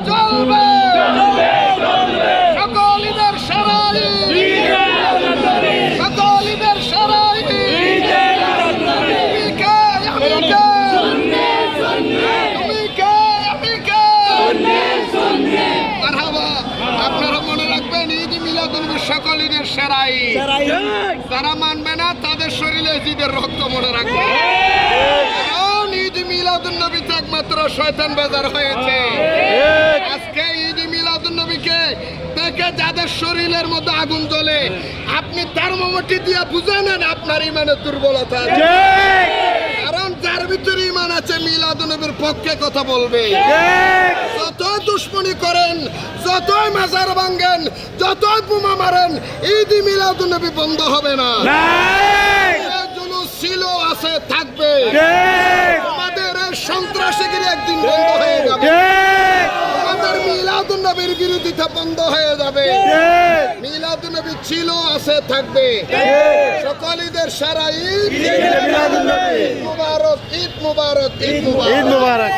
চলবে সকল ঈদের সেরা ঈদ, সকল ঈদের সেরা ঈদ। তুমি কে আমি কে, তুমি কে আমি কে। মারহাবা। আপনারা মনে রাখবেন ঈদ মিলাদুন্নবী সকল ঈদের সেরা ঈদ। যারা মানবে না তাদের শরীরে ঈদের রক্ত মনে রাখবে। কারণ ঈদ মিলাদুন্নবীতে একমাত্র শয়তান বেজার হয়েছে। আজকে ঈদ মিলাদুন্নবীকে দেখে যাদের শরীরের মধ্যে আগুন জ্বলে, আপনি থার্মোমিটার দিয়ে বুঝে নেন আপনার ইমানের দুর্বলতা আছে। কারণ যার ভিতরে ইমান আছে মিলাদুন্নবীর পক্ষে কথা বলবে। যতই দুশ্মনী করেন, যতই মাজার ভাঙেন, যতই বোমা মারেন, ঈদ মিলাদুন্নবী বন্ধ হবে না। জুলুস ছিল, আছে, থাকবে। আমাদের এই সন্ত্রাসীগিরি একদিন বন্ধ হয়ে যাবে। আমাদের মিলাদুন্নবীর বিরোধিতা বন্ধ হয়ে যাবে। মিলাদুন্নবী ছিল, আছে, থাকবে। সকল ঈদের সারা ঈদ মুবারক, ঈদ মুবারক, ঈদ মুবারক।